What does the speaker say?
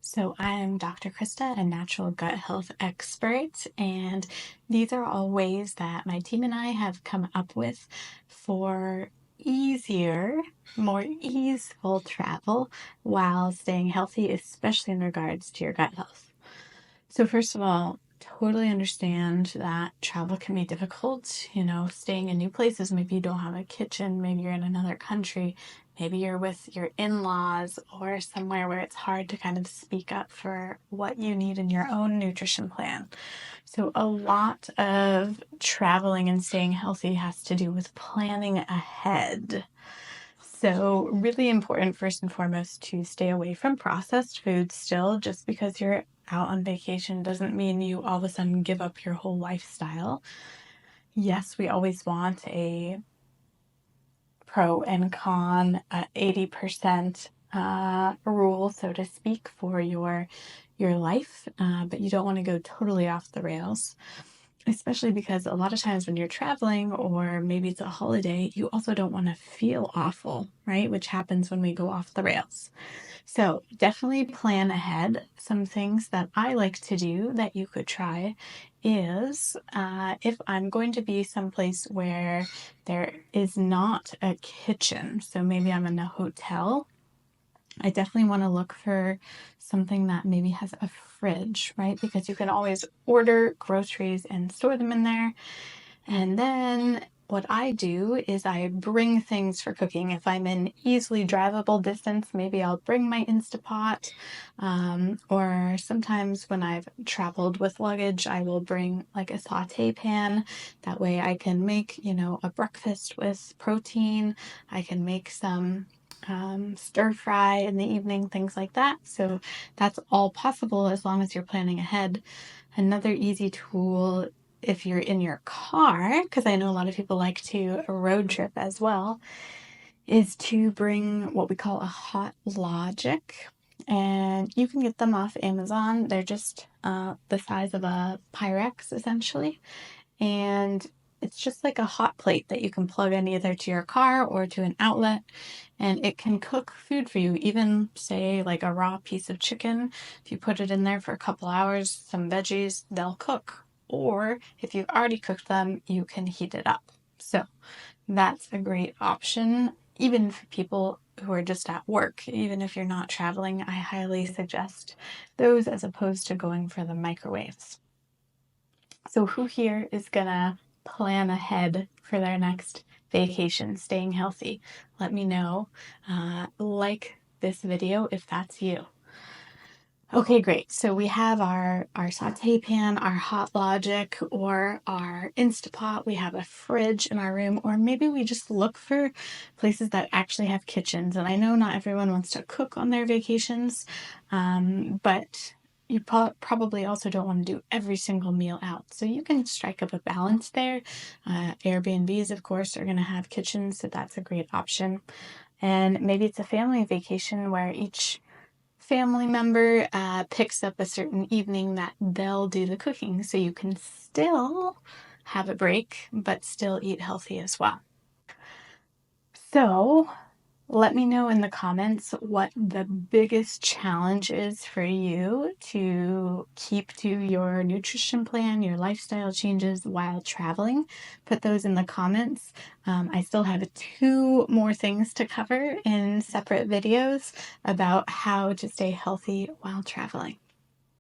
So I'm Dr. Krista, a natural gut health expert, and these are all ways that my team and I have come up with for easier, more easeful travel while staying healthy, especially in regards to your gut health. So first of all, totally understand that travel can be difficult, staying in new places. Maybe you don't have a kitchen, maybe you're in another country, maybe you're with your in-laws or somewhere where it's hard to kind of speak up for what you need in your own nutrition plan. So a lot of traveling and staying healthy has to do with planning ahead. So really important, first and foremost, to stay away from processed foods still. Just because you're out on vacation doesn't mean you all of a sudden give up your whole lifestyle. Yes, we always want a pro and con, 80% rule, so to speak, for your life, but you don't want to go totally off the rails. Especially because a lot of times when you're traveling or maybe it's a holiday, you also don't want to feel awful, right? Which happens when we go off the rails. So definitely plan ahead. Some things that I like to do that you could try is if I'm going to be someplace where there is not a kitchen, so maybe I'm in a hotel, I definitely want to look for something that maybe has a fridge, right? Because you can always order groceries and store them in there. And then what I do is I bring things for cooking. If I'm in easily drivable distance, maybe I'll bring my Instapot. Or sometimes when I've traveled with luggage, I will bring like a saute pan. That way I can make, a breakfast with protein. I can make some stir fry in the evening, things like that. So that's all possible as long as you're planning ahead. Another easy tool, if you're in your car, because I know a lot of people like to road trip as well, is to bring what we call a hot logic. And you can get them off Amazon. They're just the size of a Pyrex, essentially. And it's just like a hot plate that you can plug in either to your car or to an outlet, and it can cook food for you. Even say like a raw piece of chicken, if you put it in there for a couple hours, some veggies, they'll cook. Or if you've already cooked them, you can heat it up. So that's a great option, even for people who are just at work. Even if you're not traveling, I highly suggest those as opposed to going for the microwaves. So who here is gonna plan ahead for their next vacation, staying healthy? Let me know. Like this video if that's you. Okay, great. So we have our saute pan, our hot logic, or our Instapot. We have a fridge in our room, or maybe we just look for places that actually have kitchens. And I know not everyone wants to cook on their vacations, but you probably also don't want to do every single meal out. So you can strike up a balance there. Airbnbs, of course, are going to have kitchens, so that's a great option. And maybe it's a family vacation where each family member picks up a certain evening that they'll do the cooking, so you can still have a break, but still eat healthy as well. So let me know in the comments what the biggest challenge is for you to keep to your nutrition plan, your lifestyle changes while traveling. Put those in the comments. I still have 2 more things to cover in separate videos about how to stay healthy while traveling.